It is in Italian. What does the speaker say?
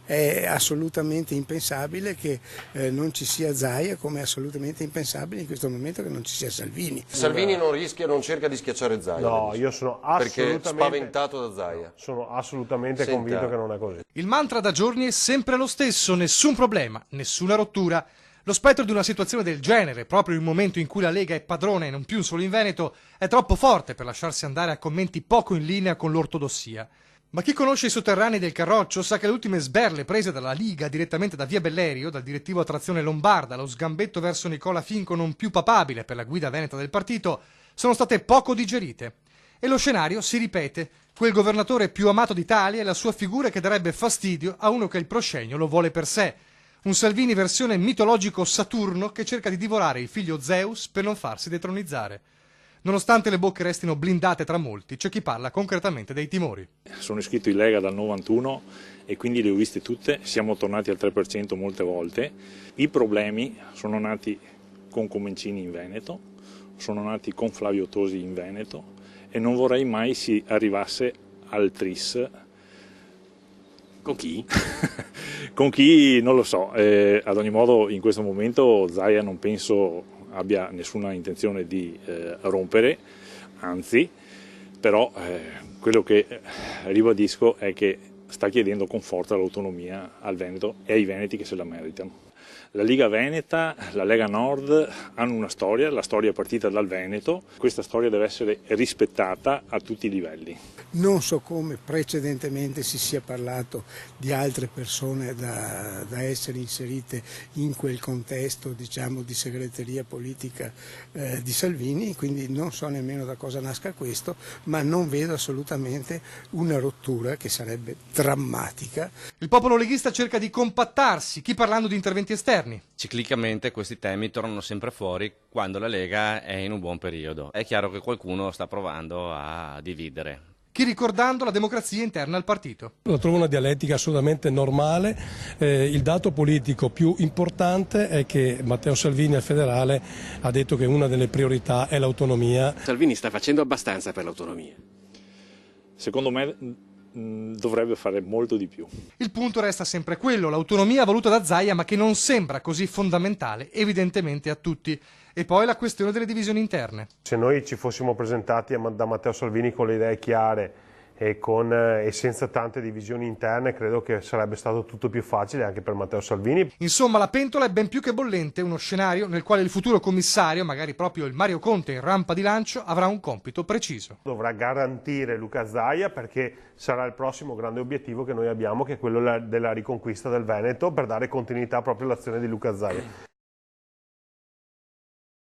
È assolutamente impensabile che non ci sia Zaia, come è assolutamente impensabile in questo momento che non ci sia Salvini. Salvini non rischia, non cerca di schiacciare Zaia. No, io sono assolutamente perché spaventato da Zaia. Sono assolutamente convinto che non è così. Il mantra da giorni è sempre lo stesso: nessun problema, nessuna rottura. Lo spettro di una situazione del genere, proprio in un momento in cui la Lega è padrona e non più solo in Veneto, è troppo forte per lasciarsi andare a commenti poco in linea con l'ortodossia. Ma chi conosce i sotterranei del Carroccio sa che le ultime sberle prese dalla Liga direttamente da Via Bellerio, dal direttivo a trazione lombarda, lo sgambetto verso Nicola Finco non più papabile per la guida veneta del partito, sono state poco digerite. E lo scenario si ripete: quel governatore più amato d'Italia e la sua figura che darebbe fastidio a uno che il proscenio lo vuole per sé. Un Salvini versione mitologico Saturno che cerca di divorare il figlio Zeus per non farsi detronizzare. Nonostante le bocche restino blindate tra molti, c'è chi parla concretamente dei timori. Sono iscritto in Lega dal 91 e quindi le ho viste tutte, siamo tornati al 3% molte volte. I problemi sono nati con Comencini in Veneto, sono nati con Flavio Tosi in Veneto e non vorrei mai si arrivasse al tris. Con chi? Con chi non lo so, ad ogni modo in questo momento Zaia non penso abbia nessuna intenzione di rompere, anzi, però quello che ribadisco è che sta chiedendo con forza l'autonomia al Veneto e ai veneti che se la meritano. La Liga Veneta, la Lega Nord hanno una storia, la storia è partita dal Veneto, questa storia deve essere rispettata a tutti i livelli. Non so come precedentemente si sia parlato di altre persone da essere inserite in quel contesto, diciamo, di segreteria politica di Salvini, quindi non so nemmeno da cosa nasca questo, ma non vedo assolutamente una rottura che sarebbe drammatica. Il popolo leghista cerca di compattarsi, chi parlando di interventi esterni. Ciclicamente questi temi tornano sempre fuori quando la Lega è in un buon periodo. È chiaro che qualcuno sta provando a dividere. Chi ricordando la democrazia interna al partito. Lo trovo una dialettica assolutamente normale. Il dato politico più importante è che Matteo Salvini al federale ha detto che una delle priorità è l'autonomia. Salvini sta facendo abbastanza per l'autonomia. Secondo me dovrebbe fare molto di più. Il punto resta sempre quello: l'autonomia voluta da Zaia ma che non sembra così fondamentale evidentemente a tutti. E poi la questione delle divisioni interne. Se noi ci fossimo presentati da Matteo Salvini con le idee chiare e senza tante divisioni interne, credo che sarebbe stato tutto più facile anche per Matteo Salvini. Insomma, la pentola è ben più che bollente, uno scenario nel quale il futuro commissario, magari proprio il Mario Conte in rampa di lancio, avrà un compito preciso. Dovrà garantire Luca Zaia, perché sarà il prossimo grande obiettivo che noi abbiamo, che è quello della riconquista del Veneto, per dare continuità proprio all'azione di Luca Zaia.